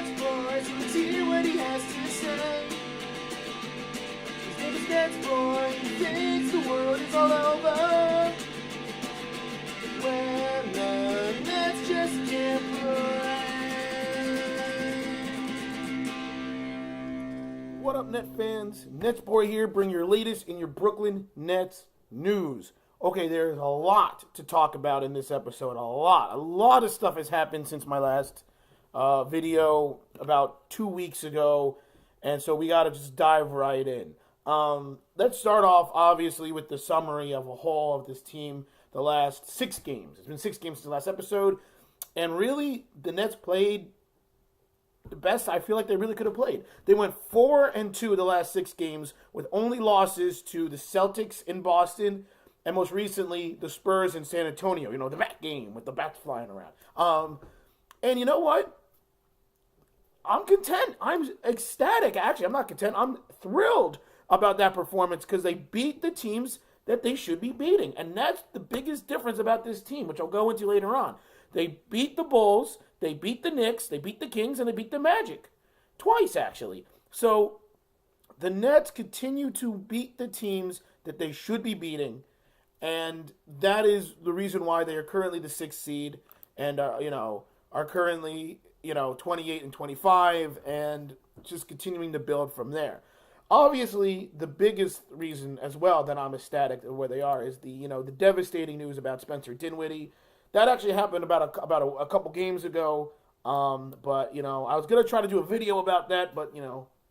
NetsBoy, so let's hear what he has to say. His name is NetsBoy, he thinks the world is all over when the Nets just can't play. What up, Net fans? NetsBoy here, bring your latest in your Brooklyn Nets news. Okay, there's a lot to talk about in this episode. A lot of stuff has happened since my last video about 2 weeks ago, and so we got to just dive right in. Let's start off, obviously, with the summary of a whole of this team the last 6 games. It's been 6 games since the last episode, and really, the Nets played the best I feel like they really could have played. They went 4-2 the last 6 games with only losses to the Celtics in Boston and most recently the Spurs in San Antonio. You know, the bat game with the bats flying around. And you know what? I'm content. I'm ecstatic. Actually, I'm not content. I'm thrilled about that performance because they beat the teams that they should be beating. And that's the biggest difference about this team, which I'll go into later on. They beat the Bulls, they beat the Knicks, they beat the Kings, and they beat the Magic. Twice, actually. So the Nets continue to beat the teams that they should be beating. And that is the reason why they are currently the 6th seed and, are currently, 28-25 and just continuing to build from there. Obviously, the biggest reason as well that I'm ecstatic at where they are is the devastating news about Spencer Dinwiddie. That actually happened about a couple games ago. But I was gonna try to do a video about that, but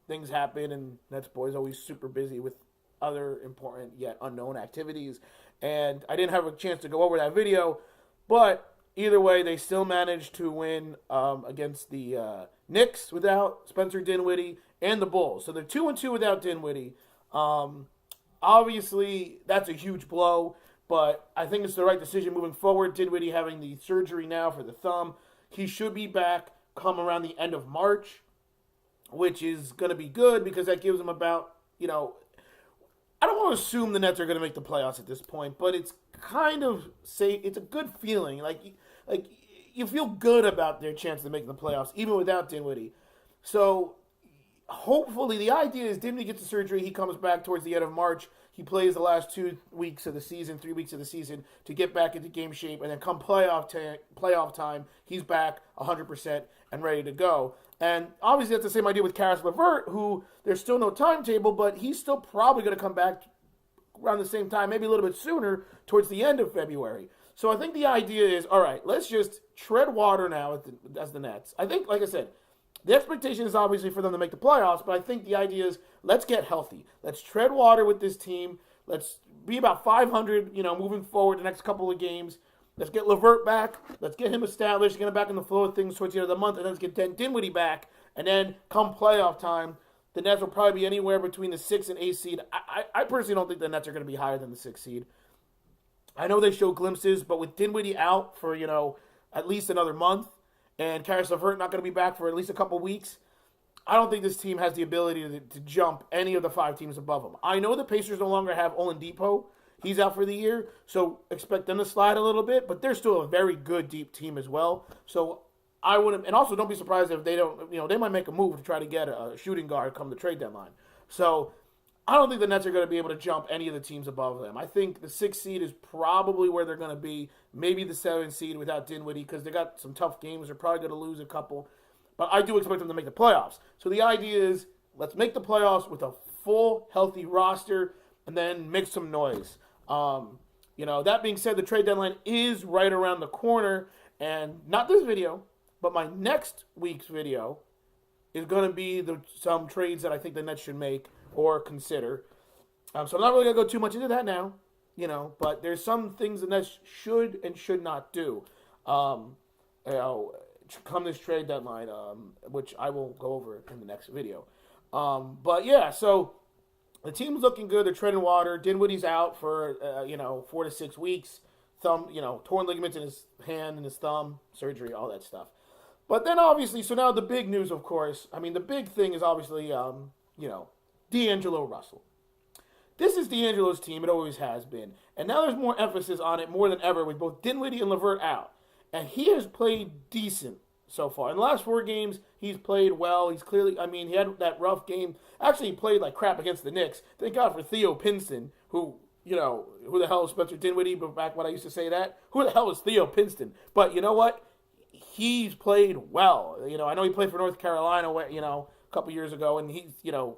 things happen, and NetsBoy's always super busy with other important yet unknown activities, and I didn't have a chance to go over that video. But either way, they still managed to win against the Knicks without Spencer Dinwiddie and the Bulls. So they're 2-2 without Dinwiddie. Obviously, that's a huge blow, but I think it's the right decision moving forward. Dinwiddie having the surgery now for the thumb. He should be back come around the end of March, which is going to be good because that gives him about, I don't want to assume the Nets are going to make the playoffs at this point, but it's kind of safe. It's a good feeling. Like you feel good about their chance of making the playoffs, even without Dinwiddie. So hopefully the idea is Dinwiddie gets the surgery. He comes back towards the end of March. He plays the last 3 weeks of the season to get back into game shape. And then come playoff time, he's back 100% and ready to go. And obviously that's the same idea with Caris LeVert, who there's still no timetable, but he's still probably going to come back around the same time, maybe a little bit sooner, towards the end of February. So I think the idea is, all right, let's just tread water now as the Nets. I think, like I said, the expectation is obviously for them to make the playoffs, but I think the idea is let's get healthy. Let's tread water with this team. Let's be about 500, moving forward the next couple of games. Let's get LeVert back. Let's get him established, get him back in the flow of things towards the end of the month, and then let's get Dinwiddie back. And then come playoff time, the Nets will probably be anywhere between the 6th and 8th seed. I personally don't think the Nets are going to be higher than the 6th seed. I know they show glimpses, but with Dinwiddie out for, at least another month, and Caris LeVert not going to be back for at least a couple weeks, I don't think this team has the ability to jump any of the 5 teams above them. I know the Pacers no longer have Oladipo. He's out for the year, so expect them to slide a little bit, but they're still a very good, deep team as well. So I wouldn't, and also don't be surprised if they don't, they might make a move to try to get a shooting guard come the trade deadline. So I don't think the Nets are going to be able to jump any of the teams above them. I think the 6th seed is probably where they're going to be. Maybe the 7th seed without Dinwiddie because they got some tough games. They're probably going to lose a couple. But I do expect them to make the playoffs. So the idea is let's make the playoffs with a full, healthy roster and then make some noise. That being said, the trade deadline is right around the corner. And not this video, but my next week's video is going to be some trades that I think the Nets should make or consider. So I'm not really going to go too much into that now, but there's some things the Nets should and should not do, come this trade deadline, which I will go over in the next video. But yeah, so the team's looking good. They're treading water. Dinwiddie's out for, 4 to 6 weeks. Torn ligaments in his hand and his thumb, surgery, all that stuff. But then obviously, so now the big news, of course, the big thing is obviously, Deangelo Russell. This is D'Angelo's team. It always has been. And now there's more emphasis on it more than ever with both Dinwiddie and LeVert out. And he has played decent so far. In the last 4 games, he's played well. He's clearly, I mean, he had that rough game. Actually, he played like crap against the Knicks. Thank God for Theo Pinson, who, you know, who the hell is Spencer Dinwiddie? But back when I used to say that, who the hell is Theo Pinson? But you know what? He's played well. You know, I know he played for North Carolina, you know, a couple years ago, and he's, you know,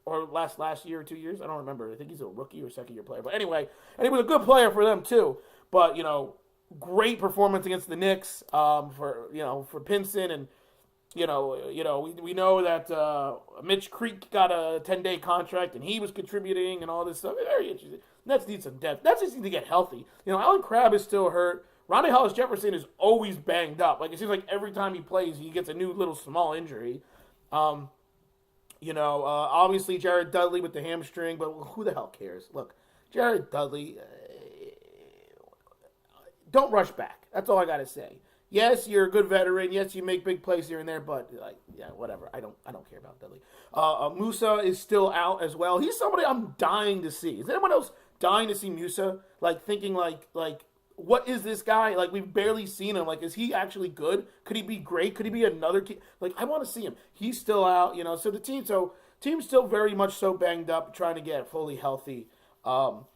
or last year or 2 years, I don't remember. I think he's a rookie or second-year player. But anyway, and he was a good player for them too. But, you know, great performance against the Knicks for Pinson. And, we know that Mitch Creek got a 10-day contract, and he was contributing and all this stuff. Very interesting. Nets need some depth. Nets just need to get healthy. You know, Allen Crabbe is still hurt. Rondae Hollis-Jefferson is always banged up. Like, it seems like every time he plays, he gets a new little small injury. Obviously Jared Dudley with the hamstring, but who the hell cares? Look, Jared Dudley, don't rush back. That's all I gotta say. Yes, you're a good veteran. Yes, you make big plays here and there, but whatever. I don't care about Dudley. Musa is still out as well. He's somebody I'm dying to see. Is anyone else dying to see Musa? Like thinking like what is this guy? Like, we've barely seen him. Like, is he actually good? Could he be great? Could he be another kid? Like, I want to see him. He's still out, you know. So the team's still very much so banged up, trying to get fully healthy. Overall,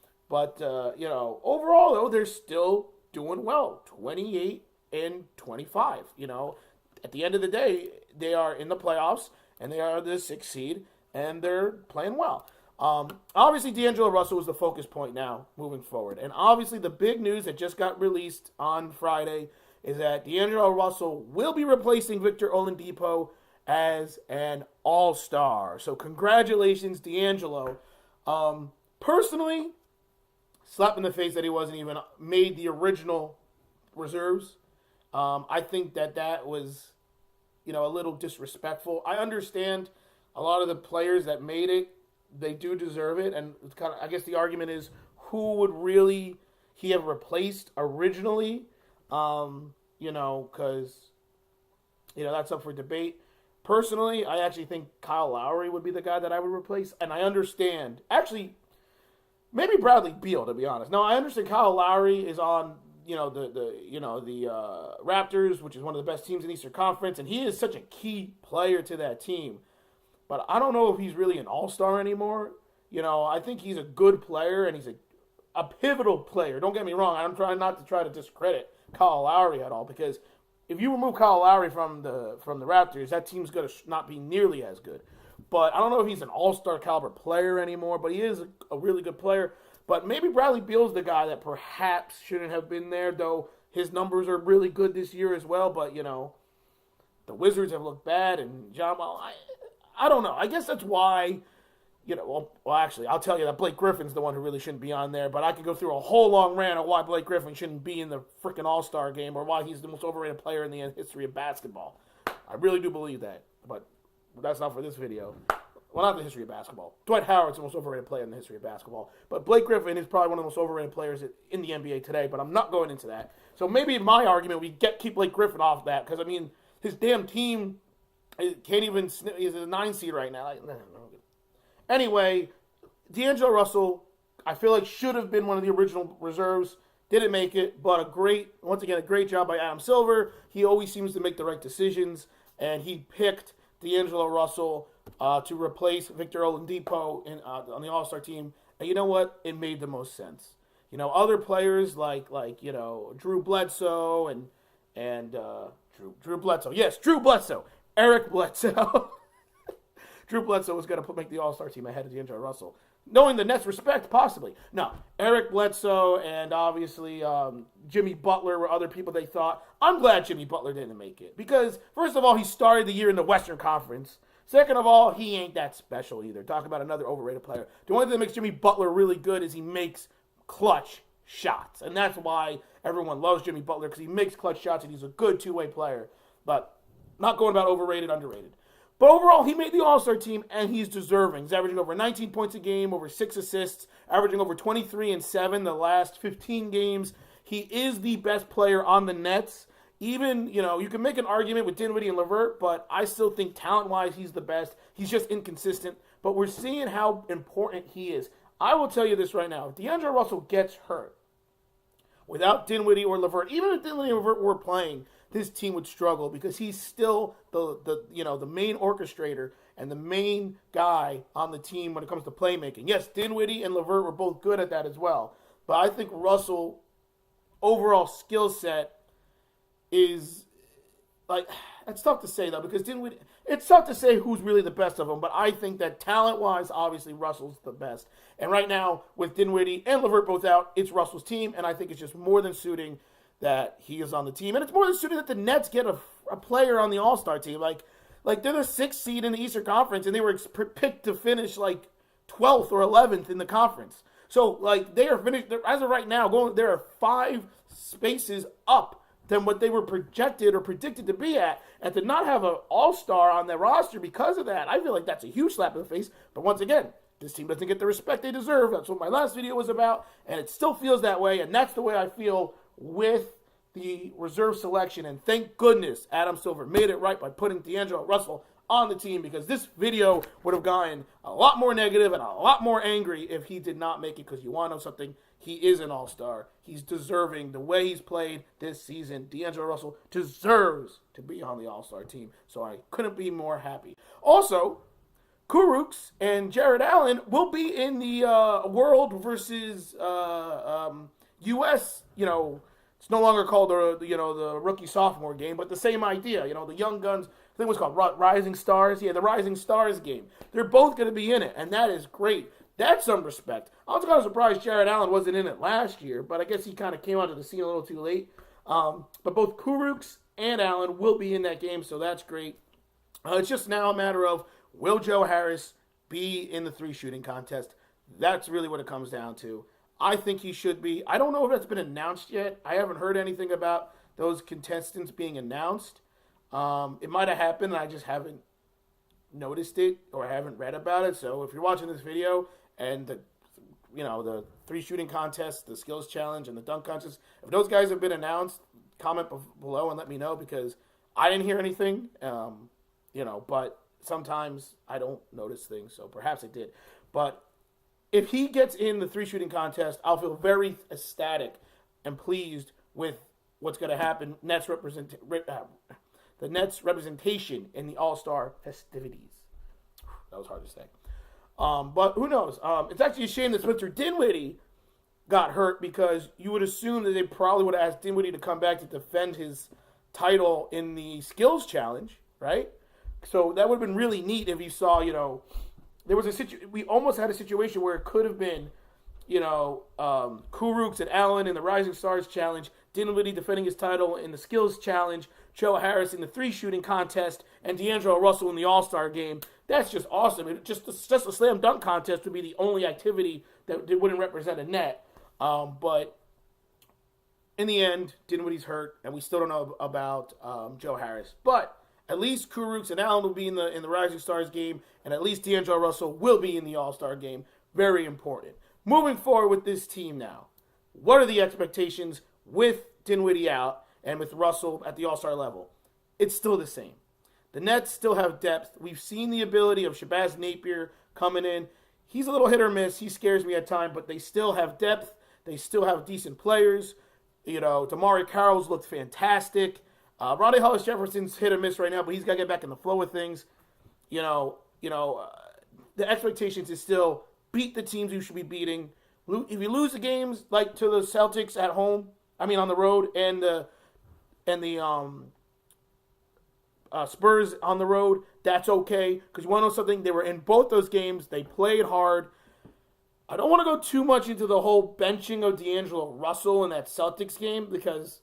though, they're still doing well. 28 and 25. You know, at the end of the day, they are in the playoffs, and they are the 6th seed, and they're playing well. Obviously, Deangelo Russell is the focus point now moving forward. And obviously, the big news that just got released on Friday is that Deangelo Russell will be replacing Victor Oladipo as an all-star. So congratulations, Deangelo. Personally, slap in the face that he wasn't even made the original reserves. I think that was, a little disrespectful. I understand a lot of the players that made it, they do deserve it, and it's kind of, I guess the argument is who would really he have replaced originally, because, that's up for debate. Personally, I actually think Kyle Lowry would be the guy that I would replace, and I understand, actually, maybe Bradley Beal, to be honest. No, I understand Kyle Lowry is on, the Raptors, which is one of the best teams in the Eastern Conference, and he is such a key player to that team. But I don't know if he's really an all-star anymore. I think he's a good player, and he's a pivotal player. Don't get me wrong. I'm trying not to try to discredit Kyle Lowry at all, because if you remove Kyle Lowry from the Raptors, that team's going to not be nearly as good. But I don't know if he's an all-star caliber player anymore, but he is a really good player. But maybe Bradley Beal's the guy that perhaps shouldn't have been there, though his numbers are really good this year as well. But, the Wizards have looked bad, and John Wall, I don't know. I guess that's why, actually, I'll tell you that Blake Griffin's the one who really shouldn't be on there, but I could go through a whole long rant of why Blake Griffin shouldn't be in the freaking All-Star game or why he's the most overrated player in the history of basketball. I really do believe that, but that's not for this video. Well, not the history of basketball. Dwight Howard's the most overrated player in the history of basketball, but Blake Griffin is probably one of the most overrated players in the NBA today, but I'm not going into that. So maybe in my argument, keep Blake Griffin off that, because, his damn team can't even, he's a 9 seed right now. Anyway, Deangelo Russell, I feel like should have been one of the original reserves. Didn't make it, but once again, a great job by Adam Silver. He always seems to make the right decisions, and he picked Deangelo Russell to replace Victor Oladipo on the All-Star team. And you know what? It made the most sense. Other players like Drew Bledsoe and Drew Bledsoe. Yes, Drew Bledsoe. Eric Bledsoe. Drew Bledsoe was going to make the All-Star team ahead of Deangelo Russell. Knowing the Nets' respect, possibly. No, Eric Bledsoe and obviously Jimmy Butler were other people they thought. I'm glad Jimmy Butler didn't make it. Because, first of all, he started the year in the Western Conference. Second of all, he ain't that special either. Talk about another overrated player. The only thing that makes Jimmy Butler really good is he makes clutch shots. And that's why everyone loves Jimmy Butler, because he makes clutch shots and he's a good two-way player. But not going about overrated, underrated. But overall, he made the All-Star team, and he's deserving. He's averaging over 19 points a game, over 6 assists, averaging over 23 and 7 the last 15 games. He is the best player on the Nets. Even, you can make an argument with Dinwiddie and LeVert, but I still think talent-wise he's the best. He's just inconsistent. But we're seeing how important he is. I will tell you this right now. If Deangelo Russell gets hurt without Dinwiddie or LeVert, even if Dinwiddie and LeVert were playing, this team would struggle because he's still the main orchestrator and the main guy on the team when it comes to playmaking. Yes, Dinwiddie and LeVert were both good at that as well. But I think Russell overall skill set is like, it's tough to say though, because Dinwiddie, it's tough to say who's really the best of them, but I think that talent-wise, obviously Russell's the best. And right now, with Dinwiddie and LeVert both out, it's Russell's team, and I think it's just more than suiting that he is on the team. And it's more than suiting that the Nets get a player on the All-Star team. Like they're the 6th seed in the Eastern Conference, and they were picked to finish like 12th or 11th in the conference. So, like, they are finished, as of right now, there are 5 spaces up than what they were projected or predicted to be at. And to not have an all-star on their roster because of that, I feel like that's a huge slap in the face. But once again, this team doesn't get the respect they deserve. That's what my last video was about. And it still feels that way. And that's the way I feel with the reserve selection. And thank goodness Adam Silver made it right by putting Deangelo Russell on the team, because this video would have gotten a lot more negative and a lot more angry if he did not make it. Because you want to know something? He is an all-star. He's deserving. The way he's played this season, Deangelo Russell deserves to be on the all-star team. So I couldn't be more happy. Also, Kurucs and Jared Allen will be in the World versus U.S., it's no longer called the rookie-sophomore game, but the same idea. The young guns, I think it was called Rising Stars. Yeah, the Rising Stars game. They're both going to be in it, and that is great. That's some respect. I was kind of surprised Jared Allen wasn't in it last year, but I guess he kind of came onto the scene a little too late. But both Kurucs and Allen will be in that game, so that's great. It's just now a matter of, will Joe Harris be in the 3-shooting contest? That's really what it comes down to. I think he should be. I don't know if that's been announced yet. I haven't heard anything about those contestants being announced. It might have happened, and I just haven't noticed it or haven't read about it. So if you're watching this video and the 3-shooting contest, the skills challenge, and the dunk contest, if those guys have been announced, comment below and let me know, because I didn't hear anything. But sometimes I don't notice things, so perhaps I did. But if he gets in the 3-shooting contest, I'll feel very ecstatic and pleased with what's going to happen. The Nets representation in the All-Star festivities. That was hard to say. But who knows? It's actually a shame that Spencer Dinwiddie got hurt, because you would assume that they probably would have asked Dinwiddie to come back to defend his title in the skills challenge, right? So that would have been really neat if you saw, there was we almost had a situation where it could have been, Kurucs and Allen in the Rising Stars challenge, Dinwiddie defending his title in the skills challenge, Joe Harris in the 3-shooting contest, and Deangelo Russell in the All-Star game. That's just awesome. Just a slam dunk contest would be the only activity that wouldn't represent a net. But in the end, Dinwiddie's hurt, and we still don't know about Joe Harris. But at least Kurucs and Allen will be in the Rising Stars game, and at least Deangelo Russell will be in the All-Star game. Very important. Moving forward with this team now, what are the expectations with Dinwiddie out and with Russell at the All-Star level? It's still the same. The Nets still have depth. We've seen the ability of Shabazz Napier coming in. He's a little hit or miss. He scares me at times, but they still have depth. They still have decent players. Damari Carroll's looked fantastic. Rondae Hollis-Jefferson's hit or miss right now, but he's got to get back in the flow of things. The expectations is still beat the teams you should be beating. If you lose the games like to the Celtics at home, on the road, and the Spurs on the road, that's okay. Because you want to know something? They were in both those games. They played hard. I don't want to go too much into the whole benching of Deangelo Russell in that Celtics game, because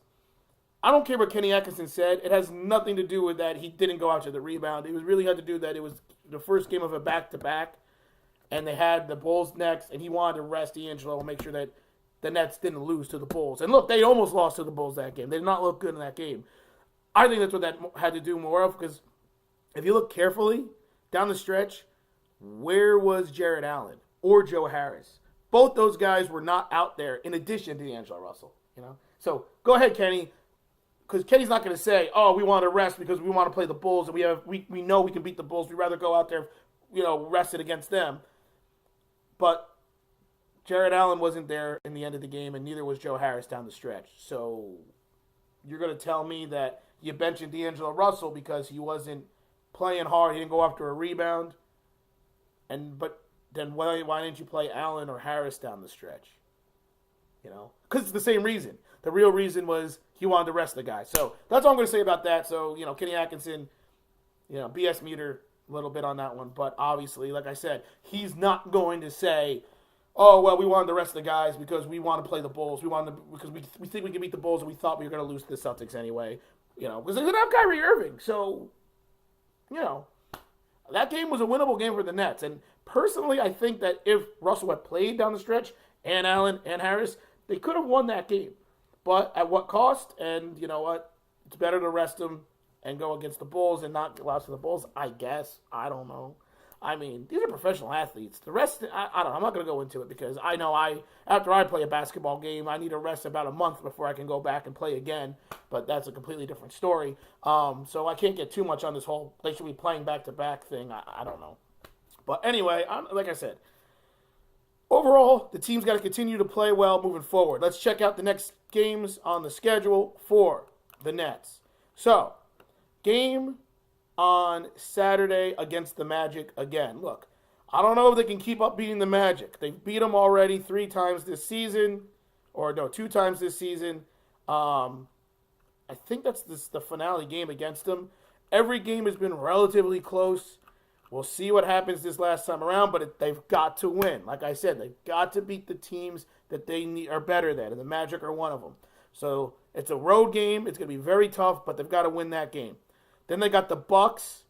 I don't care what Kenny Atkinson said. It has nothing to do with that. He didn't go out to the rebound. It really had to do that. It was the first game of a back-to-back, and they had the Bulls next, and he wanted to rest Deangelo and make sure that the Nets didn't lose to the Bulls. And look, they almost lost to the Bulls that game. They did not look good in that game. I think that's what that had to do more of, because if you look carefully down the stretch, where was Jared Allen or Joe Harris? Both those guys were not out there in addition to Deangelo Russell. So go ahead, Kenny, because Kenny's not going to say, "Oh, we want to rest because we want to play the Bulls and we know we can beat the Bulls. We'd rather go out there, rested against them." But Jared Allen wasn't there in the end of the game, and neither was Joe Harris down the stretch. So you're going to tell me that you benching Deangelo Russell because he wasn't playing hard. He didn't go after a rebound. But then why didn't you play Allen or Harris down the stretch? Because it's the same reason. The real reason was he wanted to rest the guy. So that's all I'm going to say about that. So, Kenny Atkinson, BS meter a little bit on that one. But obviously, like I said, he's not going to say, oh, well, we wanted to rest the guys because we want to play the Bulls. Because we think we can beat the Bulls and we thought we were going to lose to the Celtics anyway. Because they didn't have Kyrie Irving. So, that game was a winnable game for the Nets. And personally, I think that if Russell had played down the stretch, and Allen and Harris, they could have won that game. But at what cost? And you know what? It's better to rest them and go against the Bulls and not lose to the Bulls, I guess. I don't know. I mean, these are professional athletes. The rest, I don't know. I'm not going to go into it because I know after I play a basketball game, I need to rest about a month before I can go back and play again. But that's a completely different story. So I can't get too much on this whole they should be playing back-to-back thing. I don't know. But anyway, like I said, overall, the team's got to continue to play well moving forward. Let's check out the next games on the schedule for the Nets. So, game on Saturday against the Magic again. Look, I don't know if they can keep up beating the Magic. They've beat them already 3 times this season. Or, no, 2 times this season. I think that's the finale game against them. Every game has been relatively close. We'll see what happens this last time around, but they've got to win. Like I said, they've got to beat the teams that they are better than, and the Magic are one of them. So it's a road game. It's going to be very tough, but they've got to win that game. Then they got the Bucks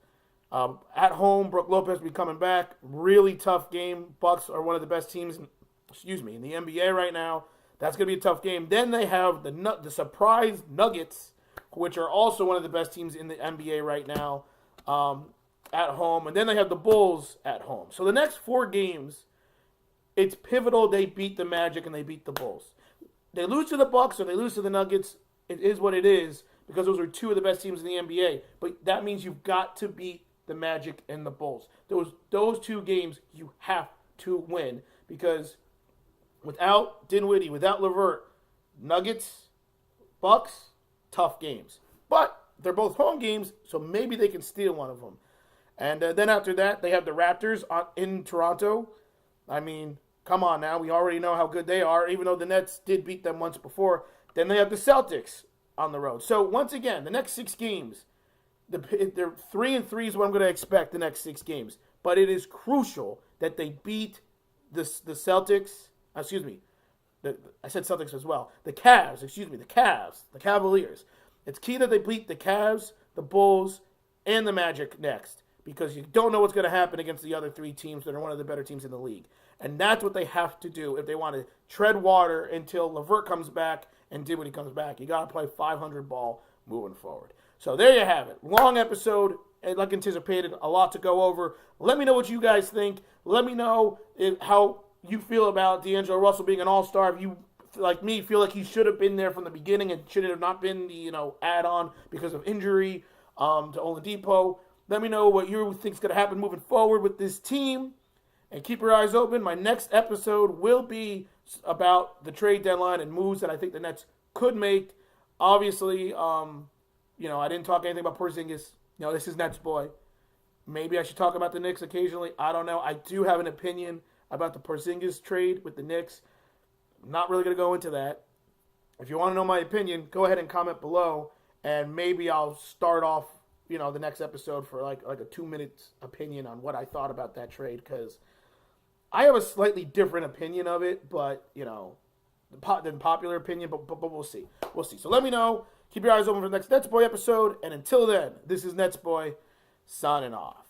at home. Brook Lopez will be coming back. Really tough game. Bucks are one of the best teams in the NBA right now. That's going to be a tough game. Then they have the surprise Nuggets, which are also one of the best teams in the NBA right now. At home, and then they have the Bulls at home. So the next 4 games, it's pivotal they beat the Magic and they beat the Bulls. They lose to the Bucks or they lose to the Nuggets, it is what it is, because those are 2 of the best teams in the NBA. But that means you've got to beat the Magic and the Bulls. Those 2 games you have to win, because without Dinwiddie, without LeVert, Nuggets, Bucks, tough games. But they're both home games, so maybe they can steal one of them. And then after that, they have the Raptors in Toronto. I mean, come on now. We already know how good they are, even though the Nets did beat them once before. Then they have the Celtics on the road. So, once again, the next 6 games, they're 3-3 is what I'm going to expect the next 6 games. But it is crucial that they beat the Celtics. Excuse me. I said Celtics as well. The Cavs. The Cavaliers. It's key that they beat the Cavs, the Bulls, and the Magic next. Because you don't know what's going to happen against the other 3 teams that are one of the better teams in the league. And that's what they have to do if they want to tread water until LeVert comes back and Dinwiddie comes back. You got to play 500 ball moving forward. So there you have it. Long episode, and like anticipated, a lot to go over. Let me know what you guys think. Let me know how you feel about Deangelo Russell being an all-star. If you, like me, feel like he should have been there from the beginning and should have not been the add-on because of injury to Oladipo. Let me know what you think is going to happen moving forward with this team. And keep your eyes open. My next episode will be about the trade deadline and moves that I think the Nets could make. Obviously, I didn't talk anything about Porzingis. This is NetsBoy. Maybe I should talk about the Knicks occasionally. I don't know. I do have an opinion about the Porzingis trade with the Knicks. I'm not really going to go into that. If you want to know my opinion, go ahead and comment below. And maybe I'll start off the next episode for like a 2-minute opinion on what I thought about that trade, because I have a slightly different opinion of it, but, than popular opinion, but we'll see. We'll see. So let me know. Keep your eyes open for the next NetsBoy episode, and until then, this is NetsBoy signing off.